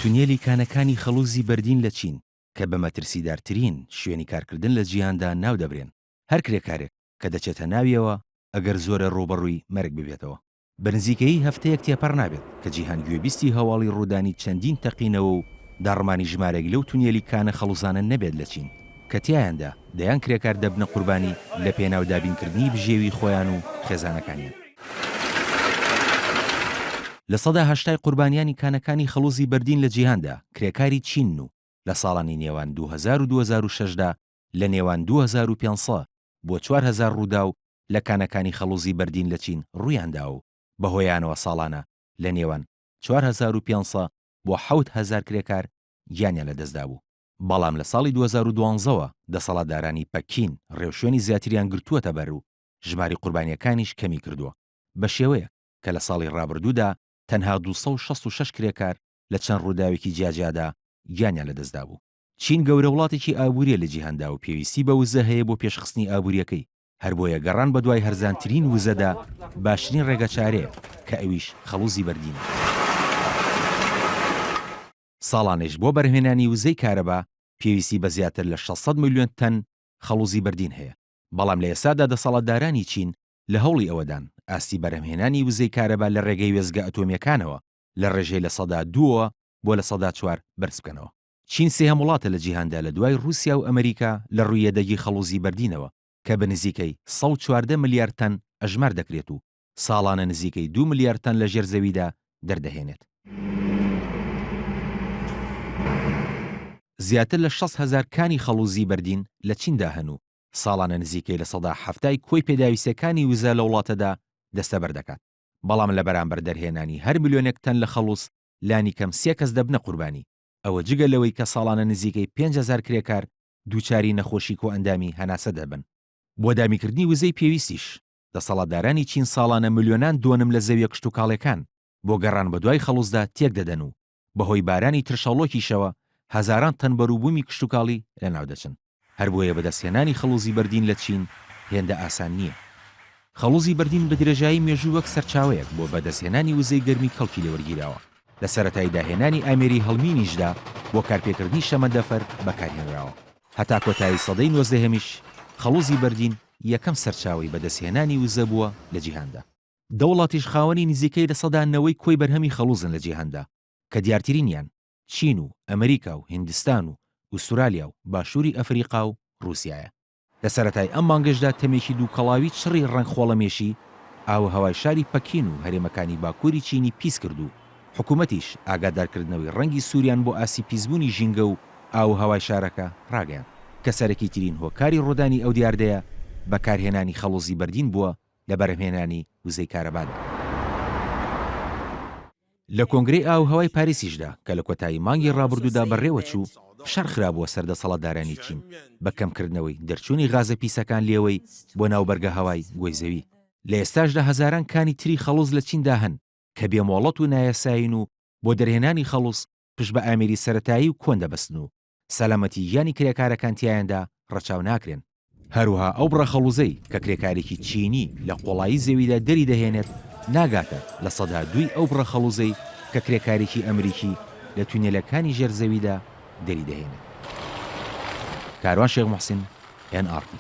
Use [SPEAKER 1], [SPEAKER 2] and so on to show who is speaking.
[SPEAKER 1] تونێلی کانەکانی خەڵوزی بەردین لە چین کە بە مەترسیدارترین شوێنی کارکردن لە جیهاندا ناو دەبرێن. هەر کرێکارێک کە دەچێتە ناویەوە ئەگەر زۆرە ڕوبەڕووی مەرگ ببێتەوە. بەنزیکەی هەفتەیەک تێپەڕ نابێت کە جیهان گوێبیستی هەواڵی ڕوودانی چەندین تەقینەوە و داڕمانی ژمارەێک لەو تونێلی کانە خەڵوزانە نەبێت لە چین کە تیایاندا دەیان کرێکار دەبنە قوربانی لە پێناو دابینکردنی بژێوی خۆیان و خێزانەکانیان. لە سەدا هەشتای قوربانیانی کانەکانی خەڵوزی بەردین لە جیهاندا کرێکاری چین و لە ساڵانی نێوان 2000 و 2006دا لە نێوان 2500 بۆ 4000 ڕوودا و لە کانەکانی خەڵوزی بەردین لە چین ڕوویاندا و بەهۆیانەوە ساڵانە لە نێوان 4500 بۆ 7000 کرێکار گیانیان لەدەستدا بوو. بەڵام لە ساڵی 2012ەوە دەسەڵاتدارانی پەکین ڕێوشوێنی زیاتریان گرتووەتە بەر و ژماری قوربانیەکانیش کەمی کردووە بە شێوەیە کە لە ساڵی ڕابردوودا تەنها 266 کرێکار لە چەند ڕووداوێکی جیاجیادا گیانیان لەدەستدا بوو. چین گەورە وڵاتێکی ئابووریە لە جیهاندا و پێویستی بە وزە هەیە بۆ پێشخستنی ئابووریەکەی، هەر بۆیە گەڕان بە دوای هەرزانترین وزەدا باشترین ڕێگە چارەیە کە ئەویش خەڵوزی بەردینە. ساڵانێش بۆ بەرهێنانی وزەی کارەبا پێویستی بە زیاتر لە 600 میلیۆن تەن خەڵوزی بەردین هەیە. بەڵام لە ئێستادا دەسەڵاتدارانی چین لە هەوڵی ئەوەدان ئاستی بەرهێنانی وزەی کارەبا لە ڕێگەی وێزگە ئەتۆمیەکانەوە لە ڕێژەی لە سەدا 2 بۆ لە سەدا 4 بەرز بکەنەوە. چین سێهەم وڵاتە لە جیهاندا لە دوای رووسیا و ئەمریکا لە ڕوویەدەگی خەڵوزی بەردینەوە کە بە نزیکەی 114 ملیار تەن ئەژمار دەکرێت و ساڵانە نزیکەی 2 ملیار تەن لە ژێرزەویدا دەردەهێنێت. زیاتر لە 6,000 کانی خەڵوزی بەردین لە چیندا هەن و ساڵانە نزیکەی لە سەدا 7 کۆی پێداویستەکانی وزە لە وڵاتەدا دەستەبەر دەکات. بەڵام لە بەرامبەر دەرهێنانی هەر ملیۆنێک تەن لە خەڵوز لانی کەم 3 کەس دەبنە قوربانی، ئەوە جگە لەوەی کە ساڵانە نزیکەی 5,000 کرێکار دووچاری نەخۆشی کۆ ئەندامی هەناسە دەبن. بۆ دامیکردنی وزەی پێویستیش دەسەڵاتدارانی چین ساڵانە ملیۆنان دۆنم لە زەویە کشت و کاڵەکان بۆ گەڕان بە دوای خەڵوزدا تێک دەدەن و بەهۆی بارانی ترشەڵۆکیشەوە هەزاران تەن بەرووبوومی کشت و کاڵی لەناو دەچن. هەر بۆیە بەدەستهێنانی خەڵوزی بەردین لە چین هێندە ئاسان نییە. خەڵوزی بەردین بە درێژایی مێژوو وەک سەرچاوەیەک بۆ بەدەستهێنانی وزەی گەرمی کەڵکی لێوەرگیراوە. لە سەرەتای داهێنانی ئامێری هەڵمینیشدا بۆ کارپێکردنی شەمەندەفەر بەکارهێنراوە. هەتا کۆتایی سەدەی 19هەمیش خەڵوزی بەردین یەکەم سەرچاوی بەدەستهێنانی وزە بووە لە جیهاندا. دەوڵاتیش خاوەنی نزیکەی لە سەدانەوەی کۆی بەرهەمی خەڵوزن لە جیهاندا کە دیارترینیان چین و ئەمریکا و هیندستان و ئوسترالیا و باشووری ئەفریقا و رووسایە. لە سەرەتای ئەم مانگەشدا تەمێکی دووکەڵاوی چڕی ڕەنگخۆڵەمێشی ئاو هەوای شاری پەکین و هەرێمەکانی باکووری چینی پیس کرد و حکوومەتیش ئاگادارکردنەوەی ڕەنگی سووریان بۆ ئاسی پیسبوونی ژینگە و ئاو هەوای شارەکە ڕاگەیان کە سەرەکی ترین هۆکاری ڕۆدانی ئەو دیاردەیە بەکارهێنانی خەڵوزی بەردین بووە لە بەرهێنانی وزەی کارەبادا. لە کۆنگرەی ئاو هەوای پاریسیشدا کە لە کۆتایی مانگی ڕابردوودا بەڕێوە چوو فشار خرابووە سەر دەسەڵاتدارانی چین بە کەمکردنەوەی دەرچوونی غازە پیسەکان لێوەی بۆ ناوبەرگە هەوای گۆی زەوی. لە ئێستاشدا هەزاران کانی تری خەڵوز لە چیندا هەن کە بێمۆڵەت و نایەساین و بۆ دەرهێنانی خەڵوز پشت بە ئامێری سەرەتایی و کۆن دەبەستن و سەلامەتی یانی کرێکارەکان تیایاندا ڕەچاو ناکرێن. هەروها ئەو بڕە خەڵوزەی کە کرێکارێکی چینی لە قۆڵایی زەویدا دەری دەهێنێت ناگاتە لە سەدا 2 ئەو بڕە خەڵوزەی کە کرێکارێکی ئەمریکی لە تونێلەکانی ژێرزەویدا دەری دەهێنێت. کاروان شێخ موحسین NRT